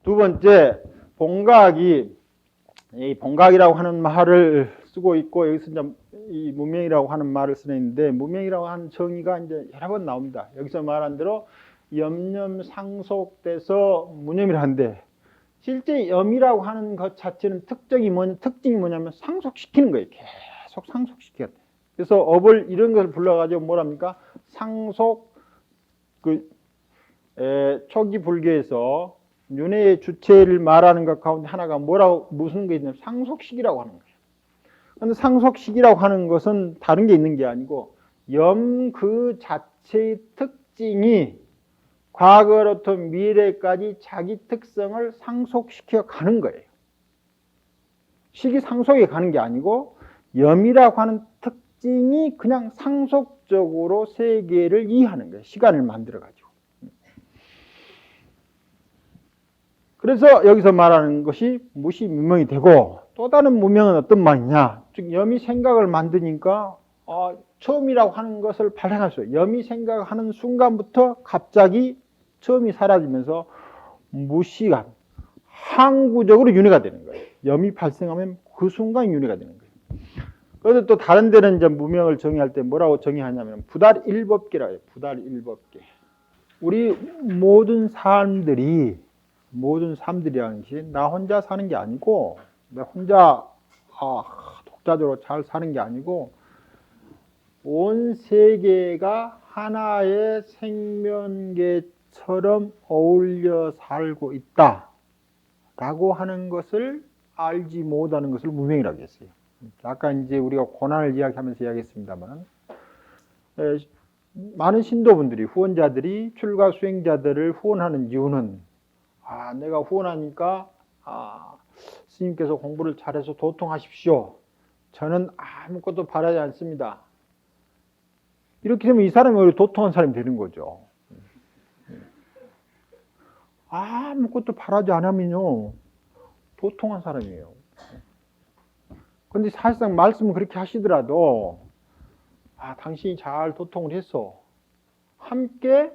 두 번째, 본각이, 이 본각이라고 하는 말을 쓰고 있고, 여기서 이제 이 무명이라고 하는 말을 쓰는데, 무명이라고 하는 정의가 이제 여러 번 나옵니다. 여기서 말한 대로 염념 상속돼서 무념이라는데, 실제 염이라고 하는 것 자체는 특징이 뭐냐면 상속시키는 거예요. 계속 상속시켜야 돼. 그래서 업을 이런 것을 불러가지고 뭐랍니까? 상속, 초기 불교에서 윤회의 주체를 말하는 것 가운데 하나가 무슨 게 있냐면 상속식이라고 하는 거예요. 그런데 상속식이라고 하는 것은 다른 게 있는 게 아니고 염 그 자체의 특징이 과거로부터 미래까지 자기 특성을 상속시켜 가는 거예요. 식이 상속에 가는 게 아니고 염이라고 하는 특징이 그냥 상속적으로 세계를 이해하는 거예요. 시간을 만들어가지고. 그래서 여기서 말하는 것이 무시무명이 되고, 또 다른 무명은 어떤 말이냐. 즉 염이 생각을 만드니까 처음이라고 하는 것을 발생할 수 있어요. 염이 생각하는 순간부터 갑자기 처음이 사라지면서 무시간, 항구적으로 윤회가 되는 거예요. 염이 발생하면 그 순간 윤회가 되는 거예요. 그래서 또 다른 데는 이제 무명을 정의할 때 뭐라고 정의하냐면 부달일법계라고 해요. 부달일법계. 우리 모든 사람들이라는 것이 나 혼자 사는 게 아니고, 나 혼자 독자적으로 잘 사는 게 아니고, 온 세계가 하나의 생명계처럼 어울려 살고 있다라고 하는 것을 알지 못하는 것을 무명이라고 했어요. 아까 이제 우리가 고난을 이야기하면서 이야기했습니다만, 많은 신도분들이, 후원자들이 출가 수행자들을 후원하는 이유는 내가 후원하니까 스님께서 공부를 잘해서 도통하십시오. 저는 아무것도 바라지 않습니다. 이렇게 되면 이 사람이 오히려 도통한 사람이 되는 거죠. 아무것도 바라지 않으면요 도통한 사람이에요. 그런데 사실상 말씀은 그렇게 하시더라도 당신이 잘 도통을 했어. 함께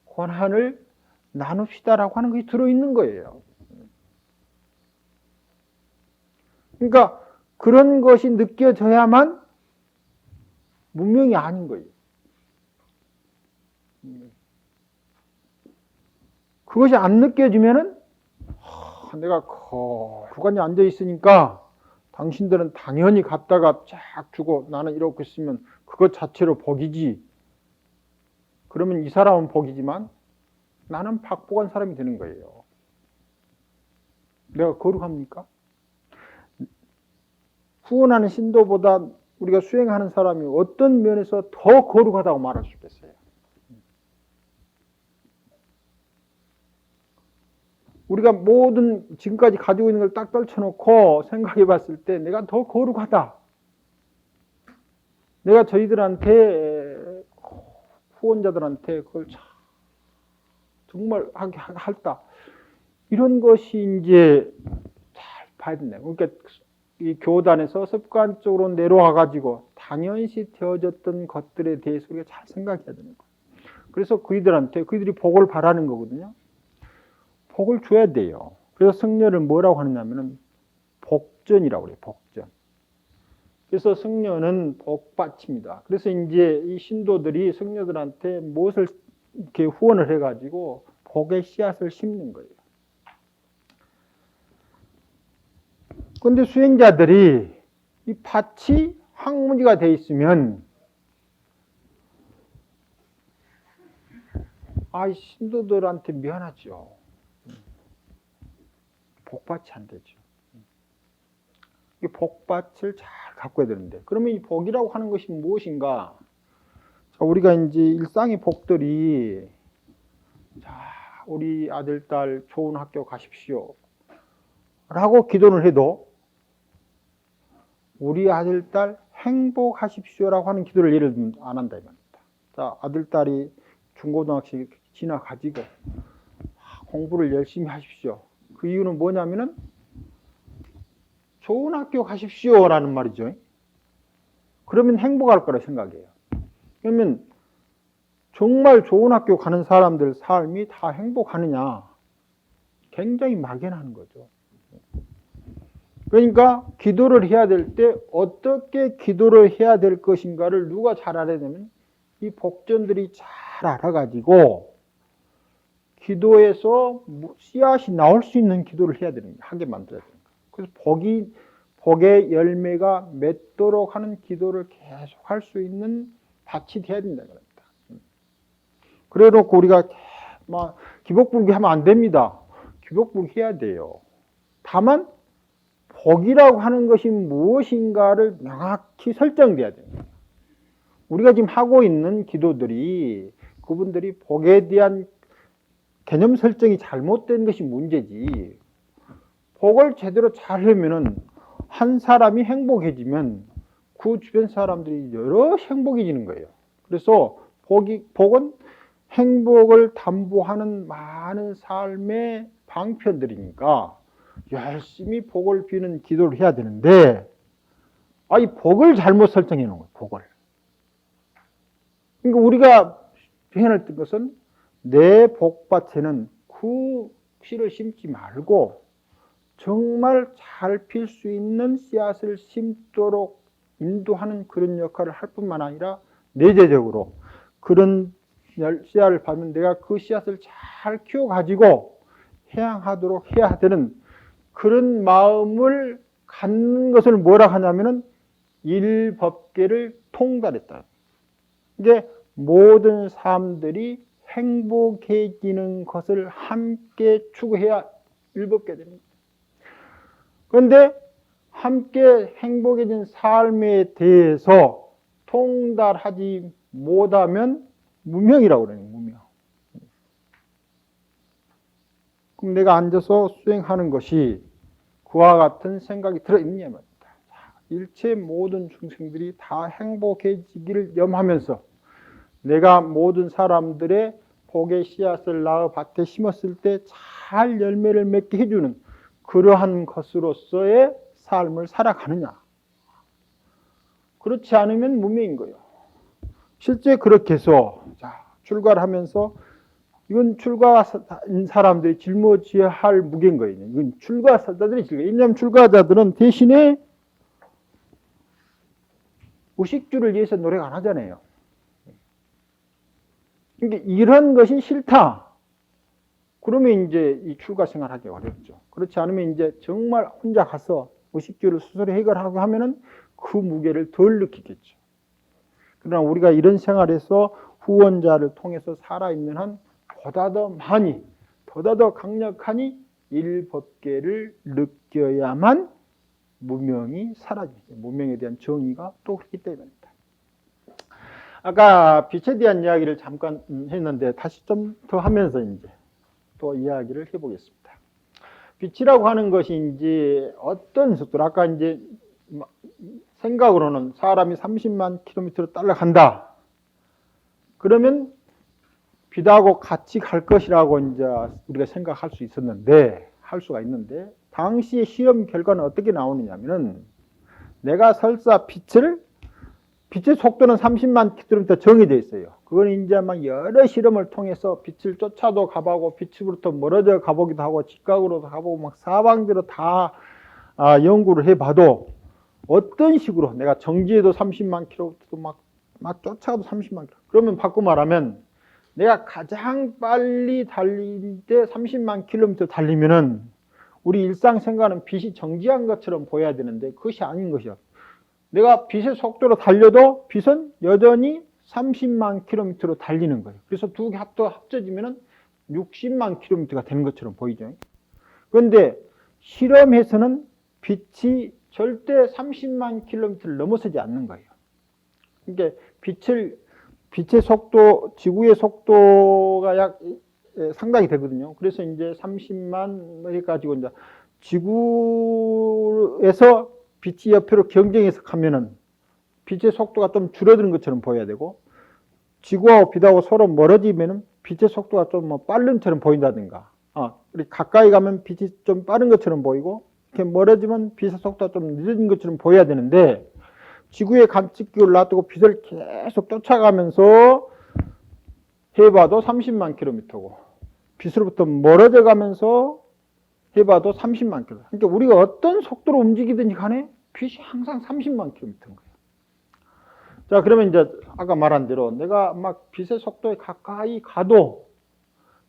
고난을 나눕시다라고 하는 것이 들어있는 거예요. 그러니까 그런 것이 느껴져야만 문명이 아닌 거예요. 그것이 안 느껴지면은 내가 거룩하게 앉아 있으니까 당신들은 당연히 갖다가 쫙 주고 나는 이렇게 쓰면 그것 자체로 복이지. 그러면 이 사람은 복이지만 나는 박복한 사람이 되는 거예요. 내가 거룩합니까? 후원하는 신도보다 우리가 수행하는 사람이 어떤 면에서 더 거룩하다고 말할 수 있겠어요? 우리가 모든 지금까지 가지고 있는 걸 딱 떨쳐놓고 생각해 봤을 때 내가 더 거룩하다. 내가 저희들한테, 후원자들한테 그걸 정말 할다. 이런 것이 이제 잘 봐야 된다. 그러니까 이 교단에서 습관적으로 내려와가지고 당연시 되어졌던 것들에 대해서 우리가 잘 생각해야 되는 거예요. 그래서 그들이 복을 바라는 거거든요. 복을 줘야 돼요. 그래서 승려를 뭐라고 하느냐면은 복전이라고 그래요. 복전. 그래서 승려는 복받칩니다. 그래서 이제 이 신도들이 승려들한테 무엇을 이렇게 후원을 해가지고 복의 씨앗을 심는 거예요. 그런데 수행자들이 이 밭이 황무지가 돼 있으면 신도들한테 미안하죠. 복밭이 안 되죠. 이 복밭을 잘 가꿔야 되는데, 그러면 이 복이라고 하는 것이 무엇인가? 우리가 이제 일상의 복들이, 우리 아들, 딸 좋은 학교 가십시오 라고 기도를 해도 우리 아들, 딸 행복하십시오라고 하는 기도를 예를 들면 안 한다 이 말입니다. 아들, 딸이 중고등학생 지나가지고 공부를 열심히 하십시오. 그 이유는 뭐냐면은 좋은 학교 가십시오라는 말이죠. 그러면 행복할 거라 생각해요. 그러면 정말 좋은 학교 가는 사람들 삶이 다 행복하느냐? 굉장히 막연한 거죠. 그러니까 기도를 해야 될 때 어떻게 기도를 해야 될 것인가를 누가 잘 알아야 되면 이 복전들이 잘 알아가지고 기도에서 씨앗이 나올 수 있는 기도를 해야 되는 거예요. 하게 만들어야 되는 거예요. 그래서 복의 열매가 맺도록 하는 기도를 계속 할 수 있는 밭이 돼야 된다는 겁니다. 그래 놓고 우리가 막 기복불기 하면 안 됩니다. 기복불기 해야 돼요. 다만 복이라고 하는 것이 무엇인가를 명확히 설정돼야 됩니다. 우리가 지금 하고 있는 기도들이 그분들이 복에 대한 개념 설정이 잘못된 것이 문제지. 복을 제대로 잘 하면은 한 사람이 행복해지면 그 주변 사람들이 여러 행복해지는 거예요. 그래서 복은 행복을 담보하는 많은 삶의 방편들이니까 열심히 복을 비는 기도를 해야 되는데, 이 복을 잘못 설정해 놓은 거예요, 복을. 그러니까 우리가 표현할 것은 내 복밭에는 그 씨를 심지 말고 정말 잘 필 수 있는 씨앗을 심도록 인도하는 그런 역할을 할 뿐만 아니라 내재적으로 그런 씨앗을 받으면 내가 그 씨앗을 잘 키워가지고 해양하도록 해야 되는 그런 마음을 갖는 것을 뭐라 하냐면은 일법계를 통달했다. 이게 모든 사람들이 행복해지는 것을 함께 추구해야 일법계 됩니다. 그런데 함께 행복해진 삶에 대해서 통달하지 못하면 무명이라고 그래요. 무명. 그럼 내가 앉아서 수행하는 것이 그와 같은 생각이 들어있느냐 말입니다. 일체 모든 중생들이 다 행복해지기를 염하면서 내가 모든 사람들의 복의 씨앗을 낳아 밭에 심었을 때 잘 열매를 맺게 해주는 그러한 것으로서의 삶을 살아가느냐. 그렇지 않으면 무명인 거예요. 실제 그렇게 해서 출가를 하면서 이건 출가한 사람들이 짊어져야 할 무게인 거예요. 이건 출가자들이 짊어져야. 왜냐하면 출가자들은 대신에 의식주를 위해서 노력 안 하잖아요. 그러니까 이런 것이 싫다. 그러면 이제 이 출가 생활하기 어렵죠. 그렇지 않으면 이제 정말 혼자 가서 의식주를 스스로 해결하고 하면은 그 무게를 덜 느끼겠죠. 그러나 우리가 이런 생활에서 후원자를 통해서 살아있는 한 보다 더 많이, 보다 더 강력하니 일법계를 느껴야만 무명이 사라지죠. 무명에 대한 정의가 또 그렇기 때문입니다. 아까 빛에 대한 이야기를 잠깐 했는데 다시 좀 더 하면서 이제 또 이야기를 해보겠습니다. 빛이라고 하는 것이 이제 어떤 속도로, 아까 이제 생각으로는 사람이 30만 킬로미터로 따라간다. 그러면 빛하고 같이 갈 것이라고 이제 우리가 생각할 수 있었는데, 할 수가 있는데, 당시의 실험 결과는 어떻게 나오느냐면은 내가 설사 빛의 속도는 30만 킬로미터 정해져 있어요. 그건 이제 막 여러 실험을 통해서 빛을 쫓아도 가보고 빛으로부터 멀어져 가보기도 하고 직각으로도 가보고 막 사방대로 다 연구를 해봐도 어떤 식으로 내가 정지해도 30만 킬로미터도 막 쫓아가도 30만 킬로미터. 그러면 바꿔 말하면 내가 가장 빨리 달릴 때 30만 킬로미터 달리면은 우리 일상생활은 빛이 정지한 것처럼 보여야 되는데 그것이 아닌 것이야. 내가 빛의 속도로 달려도 빛은 여전히 30만 킬로미터로 달리는 거예요. 그래서 두 개 합쳐지면 60만 킬로미터가 되는 것처럼 보이죠. 그런데 실험에서는 빛이 절대 30만 킬로미터를 넘어서지 않는 거예요. 그러니까 빛의 속도, 지구의 속도가 상당히 되거든요. 그래서 이제 30만 해가지고 이제 지구에서 빛이 옆으로 경쟁해서 가면은 빛의 속도가 좀 줄어드는 것처럼 보여야 되고, 지구하고 빛하고 서로 멀어지면은 빛의 속도가 좀 빠른 것처럼 보인다든가, 가까이 가면 빛이 좀 빠른 것처럼 보이고, 이렇게 멀어지면 빛의 속도가 좀 늦은 것처럼 보여야 되는데, 지구에 감측기를 놔두고 빛을 계속 쫓아가면서 해봐도 30만 킬로미터고, 빛으로부터 멀어져 가면서 해봐도 30만 킬로. 그러니까 우리가 어떤 속도로 움직이든지 간에 빛이 항상 30만 킬로미터인 거예요. 자, 그러면 이제 아까 말한 대로 내가 막 빛의 속도에 가까이 가도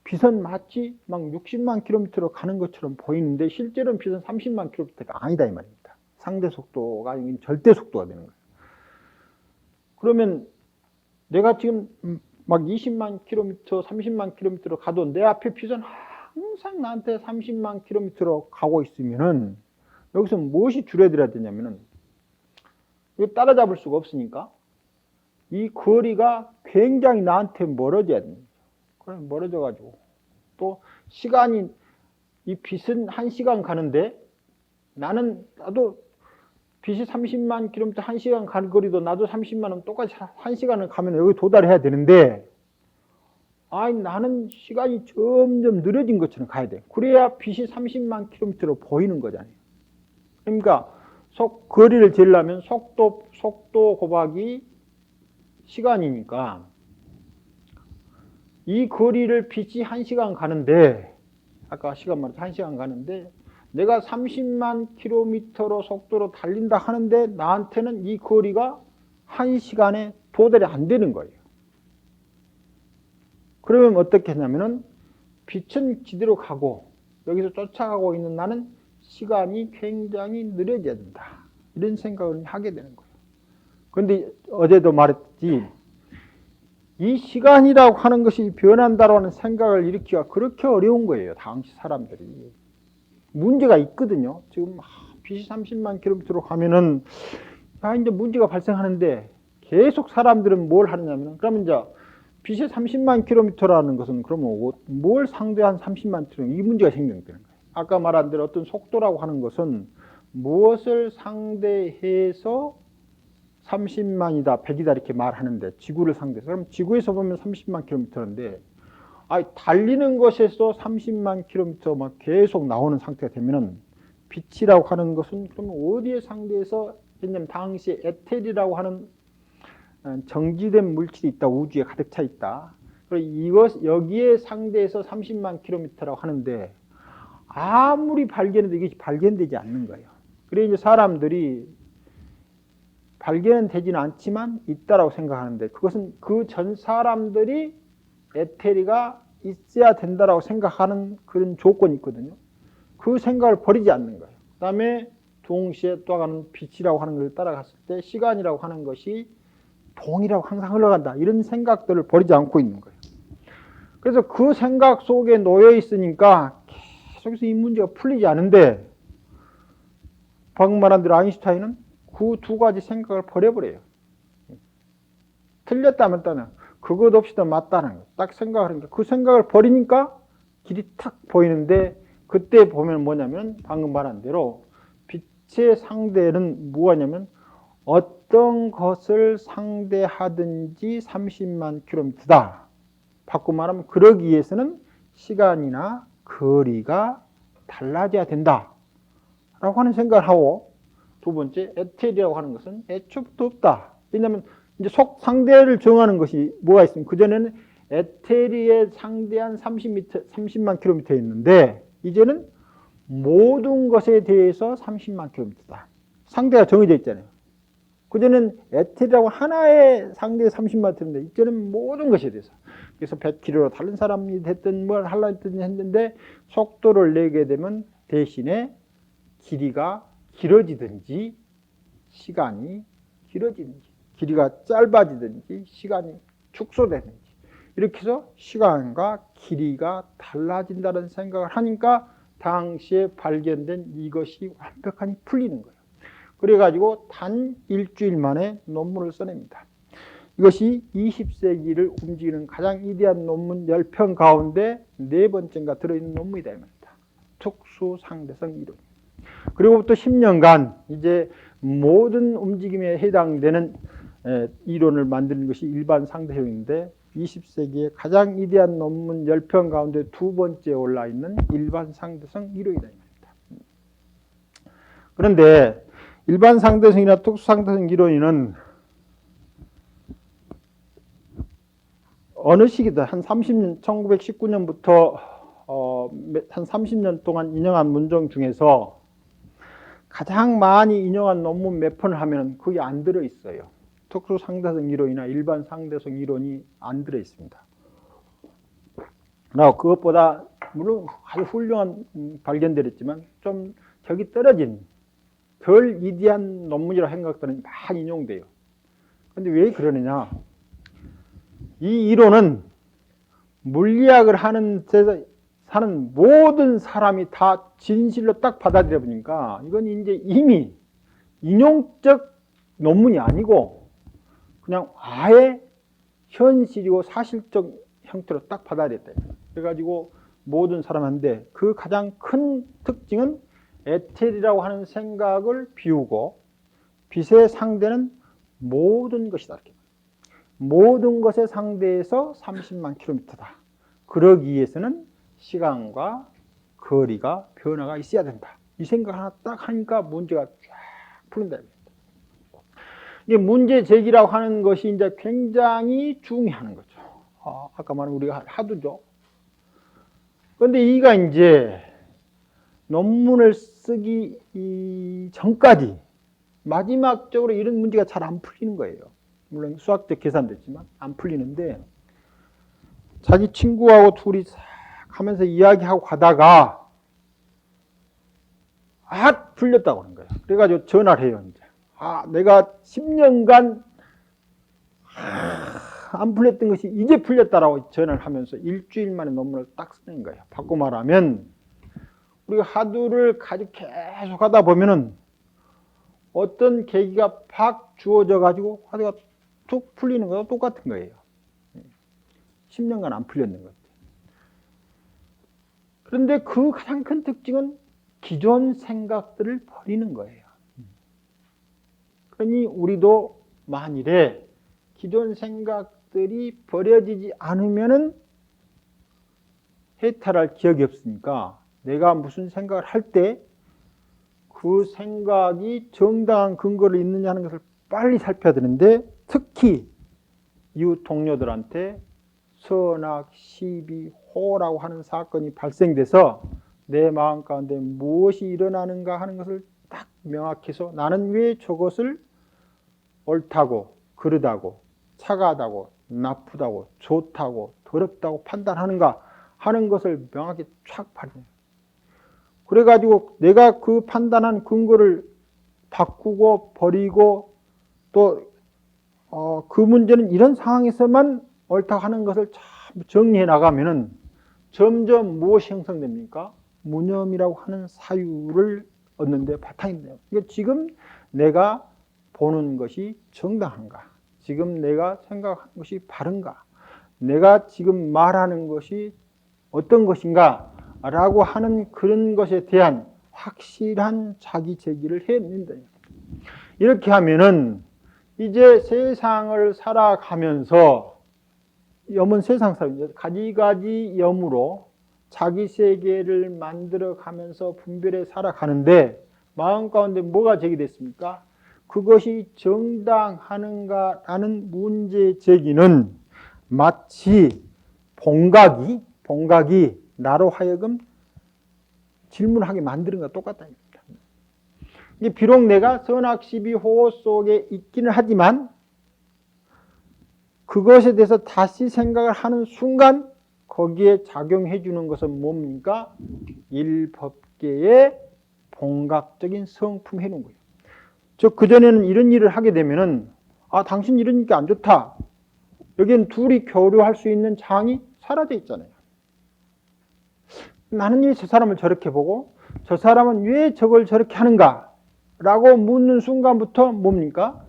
빛은 마치 막 60만 킬로미터로 가는 것처럼 보이는데 실제로는 빛은 30만 킬로미터가 아니다 이 말입니다. 상대 속도가 아닌 절대 속도가 되는 거예요. 그러면 내가 지금 막 20만 킬로미터, 30만 킬로미터로 가도 내 앞에 빛은 항상 나한테 30만 킬로미터로 가고 있으면은 여기서 무엇이 줄어들어야 되냐면은 이거 따라잡을 수가 없으니까 이 거리가 굉장히 나한테 멀어져야 됩니다. 그럼 멀어져가지고 또 시간이 이 빛은 1시간 가는데 나도 빛이 30만 킬로미터 1시간 가는 거리도 나도 30만 원 똑같이 1시간을 가면 여기 도달해야 되는데 나는 시간이 점점 느려진 것처럼 가야 돼. 그래야 빛이 30만 킬로미터로 보이는 거잖아요. 그러니까 거리를 재려면 속도 곱하기 시간이니까 이 거리를 빛이 1시간 가는데 아까 시간 말해서 1시간 가는데 내가 30만 킬로미터로 속도로 달린다 하는데 나한테는 이 거리가 1시간에 도달이 안 되는 거예요. 그러면 어떻게 하냐면은 빛은 지대로 가고 여기서 쫓아가고 있는 나는 시간이 굉장히 느려져야 된다. 이런 생각을 하게 되는 거예요. 그런데 어제도 말했지 이 시간이라고 하는 것이 변한다라는 생각을 일으키기가 그렇게 어려운 거예요. 당시 사람들이. 문제가 있거든요. 지금 빛이 30만 킬로미터로 가면은 이제 문제가 발생하는데 계속 사람들은 뭘 하느냐면 그러면 이제 빛이 30만 킬로미터라는 것은 그러면 뭘 상대한 30만 킬로미터 이 문제가 생기는 거예요. 아까 말한 대로 어떤 속도라고 하는 것은 무엇을 상대해서 30만이다, 100이다 이렇게 말하는데 지구를 상대해서 그럼 지구에서 보면 30만 킬로미터인데 달리는 것에서 30만 킬로미터 막 계속 나오는 상태가 되면은 빛이라고 하는 것은 그러면 어디에 상대해서 왜냐면 당시에 에테리라고 하는 정지된 물질이 있다, 우주에 가득 차 있다. 여기에 상대해서 30만 킬로미터라고 하는데 아무리 발견해도 이게 발견되지 않는 거예요. 그래서 이제 사람들이 발견은 되지는 않지만 있다라고 생각하는데 그것은 그 전 사람들이 에테리가 있어야 된다라고 생각하는 그런 조건이 있거든요. 그 생각을 버리지 않는 거예요. 그 다음에 동시에 또 하나는 빛이라고 하는 걸 따라갔을 때 시간이라고 하는 것이 동이라고 항상 흘러간다. 이런 생각들을 버리지 않고 있는 거예요. 그래서 그 생각 속에 놓여 있으니까 계속해서 이 문제가 풀리지 않은데 방금 말한 대로 아인슈타인은 그 두 가지 생각을 버려버려요. 틀렸다면 그것 없이도 맞다는 거예요. 딱 생각을 하니까 그 생각을 버리니까 길이 탁 보이는데 그때 보면 뭐냐면 방금 말한 대로 빛의 상대는 뭐냐면 어떤 것을 상대하든지 30만 킬로미터다. 바꿔 말하면 그러기 위해서는 시간이나 거리가 달라져야 된다. 라고 하는 생각을 하고 두 번째, 에테리라고 하는 것은 애초부터 없다. 왜냐하면 이제 상대를 정하는 것이 뭐가 있으면 그전에는 에테리에 상대한 30만 킬로미터였는데 이제는 모든 것에 대해서 30만 킬로미터다. 상대가 정해져 있잖아요. 그전에는 에테리라고 하나의 상대에 30만 킬로미터인데 이제는 모든 것에 대해서 그래서 100km로 다른 사람이 됐든 뭘 하려 했든 했는데 속도를 내게 되면 대신에 길이가 길어지든지 시간이 길어지든지 길이가 짧아지든지 시간이 축소되든지 이렇게 해서 시간과 길이가 달라진다는 생각을 하니까 당시에 발견된 이것이 완벽하게 풀리는 거예요. 그래가지고 단 일주일 만에 논문을 써냅니다. 이것이 20세기를 움직이는 가장 위대한 논문 10편 가운데 4번째인가 들어있는 논문이다. 특수상대성 이론. 그리고부터 10년간 이제 모든 움직임에 해당되는 이론을 만드는 것이 일반 상대성인데 20세기의 가장 위대한 논문 10편 가운데 2번째에 올라있는 일반 상대성 이론이다. 그런데 일반 상대성이나 특수상대성 이론은 어느 시기다 한 30년 1919년부터 한 30년 동안 인용한 문종 중에서 가장 많이 인용한 논문 몇 편을 하면 그게 안 들어있어요. 특수 상대성 이론이나 일반 상대성 이론이 안 들어있습니다. 그것보다 물론 아주 훌륭한 발견들이었지만 좀 격이 떨어진 덜 위대한 논문이라고 생각되는 많이 인용돼요. 그런데 왜 그러느냐? 이 이론은 물리학을 하는 데서 사는 모든 사람이 다 진실로 딱 받아들여 보니까 이건 이제 이미 인용적 논문이 아니고 그냥 아예 현실이고 사실적 형태로 딱 받아들였다. 그래가지고 모든 사람한테 그 가장 큰 특징은 에텔이라고 하는 생각을 비우고 빛의 상대는 모든 것이다. 이렇게. 모든 것의 상대에서 30만 킬로미터다. 그러기 위해서는 시간과 거리가 변화가 있어야 된다. 이 생각 하나 딱 하니까 문제가 쫙 풀린다. 이게 문제 제기라고 하는 것이 이제 굉장히 중요한 거죠. 아까 말한 우리가 하도죠. 그런데 이가 이제 논문을 쓰기 전까지 마지막적으로 이런 문제가 잘 안 풀리는 거예요. 물론 수학적 계산도 있지만 안 풀리는데 자기 친구하고 둘이 싹 하면서 이야기하고 가다가 풀렸다고 하는 거예요. 그래가지고 전화를 해요. 이제. 내가 10년간 안 풀렸던 것이 이제 풀렸다라고 전화를 하면서 일주일 만에 논문을 딱 쓰는 거예요. 바꿔 말하면 우리가 하두를 계속 하다 보면은 어떤 계기가 팍 주어져 가지고 하두가 툭 풀리는 거랑 똑같은 거예요. 10년간 안 풀렸는 것. 그런데 그 가장 큰 특징은 기존 생각들을 버리는 거예요. 그러니 우리도 만일에 기존 생각들이 버려지지 않으면은 해탈할 기억이 없으니까 내가 무슨 생각을 할 때 그 생각이 정당한 근거를 있느냐 하는 것을 빨리 살펴야 되는데 특히 이웃 동료들한테 선악, 시비, 호라고 하는 사건이 발생돼서 내 마음 가운데 무엇이 일어나는가 하는 것을 딱 명확해서 나는 왜 저것을 옳다고, 그르다고, 착하다고, 나쁘다고, 좋다고, 더럽다고 판단하는가 하는 것을 명확히 촥 발견해요. 그래가지고 내가 그 판단한 근거를 바꾸고 버리고 또 그 문제는 이런 상황에서만 옳다고 하는 것을 참 정리해 나가면은 점점 무엇이 형성됩니까? 무념이라고 하는 사유를 얻는 데 바탕이 돼요. 그러니까 지금 내가 보는 것이 정당한가? 지금 내가 생각하는 것이 바른가? 내가 지금 말하는 것이 어떤 것인가? 라고 하는 그런 것에 대한 확실한 자기 제기를 해낸다. 이렇게 하면은 이제 세상을 살아가면서 염은 세상 사람이죠. 가지가지 염으로 자기 세계를 만들어 가면서 분별해 살아가는데 마음 가운데 뭐가 제기됐습니까? 그것이 정당하는가라는 문제 제기는 마치 봉각이 나로 하여금 질문하게 만드는 것과 똑같다는 겁니다. 비록 내가 선악시비 호호 속에 있기는 하지만 그것에 대해서 다시 생각을 하는 순간 거기에 작용해 주는 것은 뭡니까? 일법계의 봉각적인 성품 해놓은 거예요. 즉 그전에는 이런 일을 하게 되면은 당신 이러니까 안 좋다. 여기엔 둘이 교류할 수 있는 장이 사라져 있잖아요. 나는 왜 저 사람을 저렇게 보고 저 사람은 왜 저걸 저렇게 하는가? 라고 묻는 순간부터 뭡니까?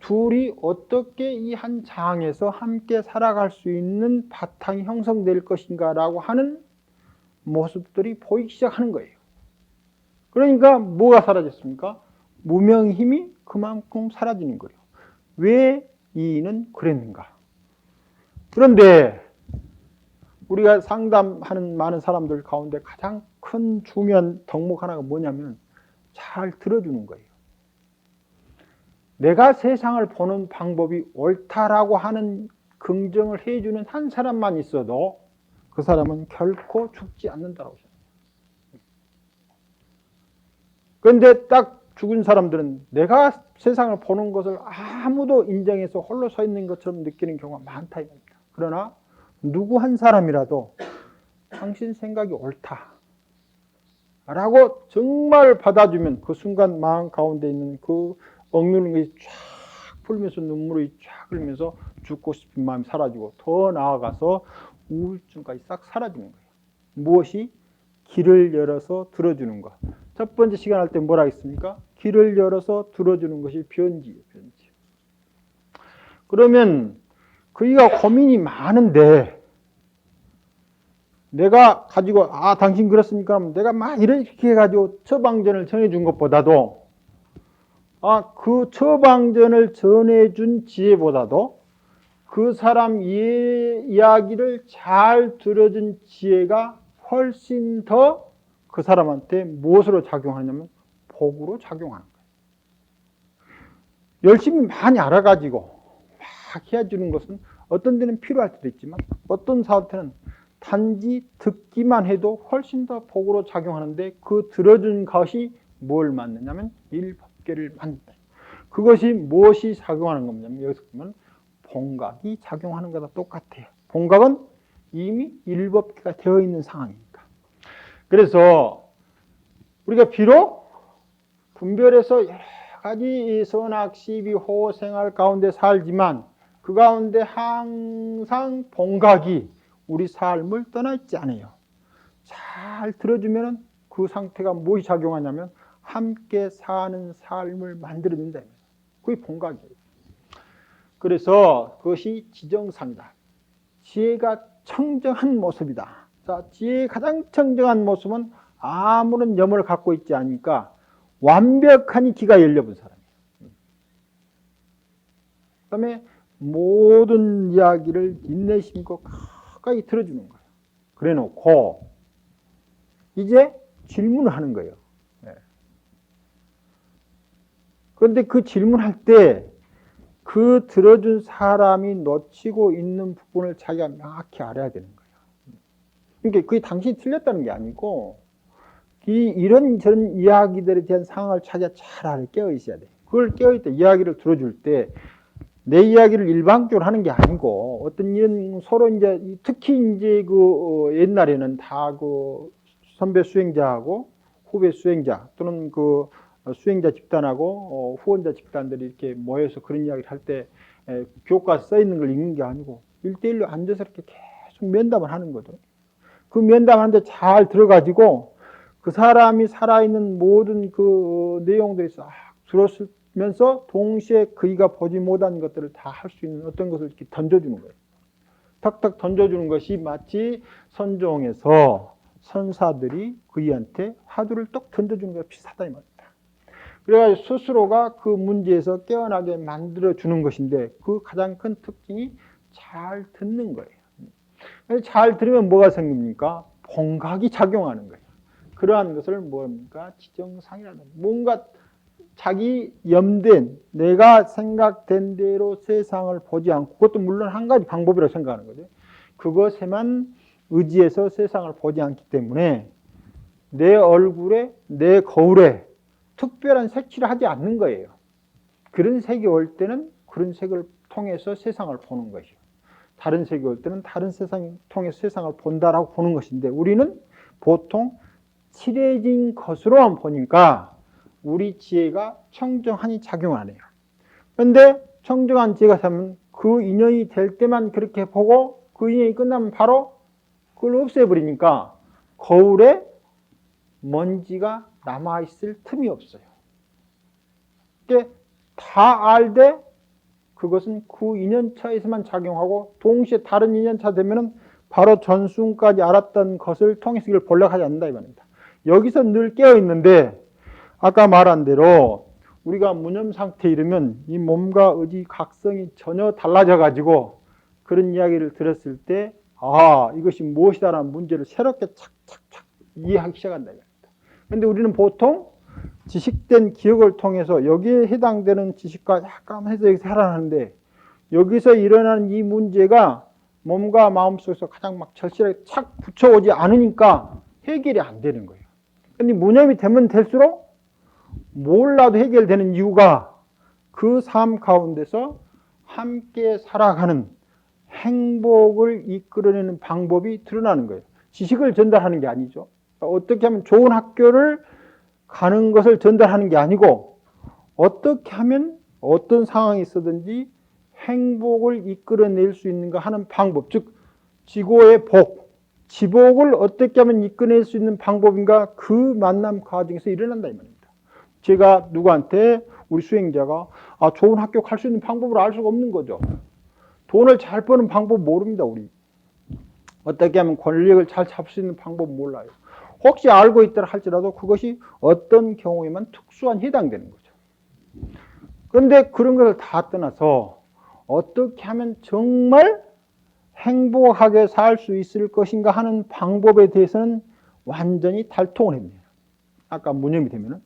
둘이 어떻게 이 한 장에서 함께 살아갈 수 있는 바탕이 형성될 것인가 라고 하는 모습들이 보이기 시작하는 거예요. 그러니까 뭐가 사라졌습니까? 무명의 힘이 그만큼 사라지는 거예요. 왜 이인은 그랬는가? 그런데 우리가 상담하는 많은 사람들 가운데 가장 큰 중요한 덕목 하나가 뭐냐면 잘 들어주는 거예요. 내가 세상을 보는 방법이 옳다라고 하는 긍정을 해주는 한 사람만 있어도 그 사람은 결코 죽지 않는다고 하셨어요. 그런데 딱 죽은 사람들은 내가 세상을 보는 것을 아무도 인정해서 홀로 서 있는 것처럼 느끼는 경우가 많다 이겁니다. 그러나 누구 한 사람이라도 당신 생각이 옳다 라고 정말 받아주면 그 순간 마음 가운데 있는 그 억누르는 것이 쫙 풀면서 눈물이 쫙 흘리면서 죽고 싶은 마음이 사라지고 더 나아가서 우울증까지 싹 사라지는 거예요. 무엇이? 길을 열어서 들어주는 것. 첫 번째 시간 할 때 뭐라 했습니까? 길을 열어서 들어주는 것이 변지예요. 변지. 그러면 그이가 고민이 많은데 내가 가지고 당신 그렇습니까? 하면 내가 막 이렇게 해가지고 처방전을 전해준 것보다도 그 처방전을 전해준 지혜보다도 그 사람 이야기를 잘 들어준 지혜가 훨씬 더 그 사람한테 무엇으로 작용하냐면 복으로 작용하는 거예요. 열심히 많이 알아가지고 막 해주는 것은 어떤 데는 필요할 때도 있지만 어떤 사람한테는 단지 듣기만 해도 훨씬 더 복으로 작용하는데 그 들어준 것이 뭘 만드냐면 일법계를 만든다. 그것이 무엇이 작용하는 겁니까? 여기서 보면 본각이 작용하는 거다 똑같아요. 본각은 이미 일법계가 되어 있는 상황이니까. 그래서 우리가 비록 분별해서 여러 가지 선악, 시비, 호호 생활 가운데 살지만 그 가운데 항상 본각이 우리 삶을 떠나있지 않아요. 잘 들어주면 그 상태가 무엇이 작용하냐면 함께 사는 삶을 만들어낸다. 그게 본각이에요. 그래서 그것이 지정상이다. 지혜가 청정한 모습이다. 자, 지혜의 가장 청정한 모습은 아무런 염원을 갖고 있지 않으니까 완벽하니 귀가 열려본 사람이에요. 그 다음에 모든 이야기를 인내심껏 가까이 들어주는 거예요. 그래 놓고 이제 질문을 하는 거예요. 그런데 그 질문할 때 그 들어준 사람이 놓치고 있는 부분을 자기가 명확히 알아야 되는 거예요. 그러니까 그게 당신이 틀렸다는 게 아니고 이런저런 이야기들에 대한 상황을 자기가 잘 깨어 있어야 돼. 그걸 깨어 있다 이야기를 들어줄 때 내 이야기를 일방적으로 하는 게 아니고 어떤 이런 서로 이제 특히 이제 그 옛날에는 다 그 선배 수행자하고 후배 수행자 또는 그 수행자 집단하고 후원자 집단들이 이렇게 모여서 그런 이야기를 할 때 교과서 써 있는 걸 읽는 게 아니고 1대1로 앉아서 이렇게 계속 면담을 하는 거죠. 그 면담하는데 잘 들어가지고 그 사람이 살아있는 모든 그 내용들이 싹 들었으면서 동시에 그이가 보지 못한 것들을 다 할 수 있는 어떤 것을 이렇게 던져주는 거예요. 탁탁 던져주는 것이 마치 선종에서 선사들이 그이한테 화두를 똑 던져주는 것과 비슷하다 이 말입니다. 그래가지고 스스로가 그 문제에서 깨어나게 만들어주는 것인데 그 가장 큰 특징이 잘 듣는 거예요. 잘 들으면 뭐가 생깁니까? 본각이 작용하는 거예요. 그러한 것을 뭡니까? 지정상이라는 뭔가 자기 염된 내가 생각된 대로 세상을 보지 않고 그것도 물론 한 가지 방법이라고 생각하는 거죠. 그것에만 의지해서 세상을 보지 않기 때문에 내 얼굴에 내 거울에 특별한 색칠을 하지 않는 거예요. 그런 색이 올 때는 그런 색을 통해서 세상을 보는 것이요. 다른 색이 올 때는 다른 세상을 통해서 세상을 본다라고 보는 것인데 우리는 보통 칠해진 것으로만 보니까 우리 지혜가 청정하니 작용을 안 해요. 그런데 청정한 지혜가 되면 그 인연이 될 때만 그렇게 보고 그 인연이 끝나면 바로 그걸 없애버리니까 거울에 먼지가 남아있을 틈이 없어요. 그게 다 알되 그것은 그 인연차에서만 작용하고 동시에 다른 인연차 되면은 바로 전순까지 알았던 것을 통해서 이걸 보려고 하지 않는다 이 말입니다. 여기서 늘 깨어 있는데 아까 말한 대로 우리가 무념 상태에 이르면 이 몸과 의지 각성이 전혀 달라져 가지고 그런 이야기를 들었을 때 이것이 무엇이다라는 문제를 새롭게 착착착 이해하기 시작한다. 그런데 우리는 보통 지식된 기억을 통해서 여기에 해당되는 지식과 약간 해서 여기서 살아나는데 여기서 일어나는 이 문제가 몸과 마음 속에서 가장 막 절실하게 착 붙여오지 않으니까 해결이 안 되는 거예요. 근데 무념이 되면 될수록 몰라도 해결되는 이유가 그 삶 가운데서 함께 살아가는 행복을 이끌어내는 방법이 드러나는 거예요. 지식을 전달하는 게 아니죠. 어떻게 하면 좋은 학교를 가는 것을 전달하는 게 아니고 어떻게 하면 어떤 상황이 있어든지 행복을 이끌어낼 수 있는가 하는 방법, 즉 지고의 복, 지복을 어떻게 하면 이끌어낼 수 있는 방법인가, 그 만남 과정에서 일어난다 이 말입니다. 제가 누구한테 우리 수행자가 좋은 학교 갈 수 있는 방법을 알 수가 없는 거죠. 돈을 잘 버는 방법 모릅니다. 우리 어떻게 하면 권력을 잘 잡을 수 있는 방법 몰라요. 혹시 알고 있더라 할지라도 그것이 어떤 경우에만 특수한 해당되는 거죠. 그런데 그런 것을 다 떠나서 어떻게 하면 정말 행복하게 살 수 있을 것인가 하는 방법에 대해서는 완전히 달통을 했네요. 아까 무념이 되면은.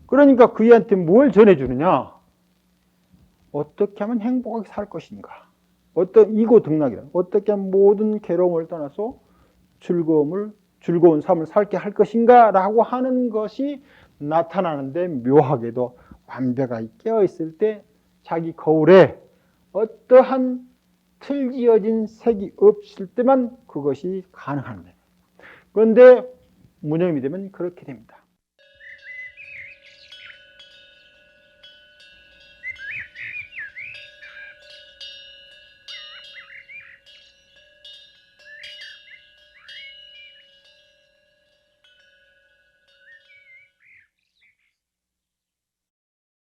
그러니까 그이한테 뭘 전해주느냐? 어떻게 하면 행복하게 살 것인가? 어떤 이고등락이다. 어떻게 하면 모든 괴로움을 떠나서 즐거운 삶을 살게 할 것인가? 라고 하는 것이 나타나는데 묘하게도 완벽하게 깨어있을 때 자기 거울에 어떠한 틀지어진 색이 없을 때만 그것이 가능한 거예요. 그런데 무념이 되면 그렇게 됩니다.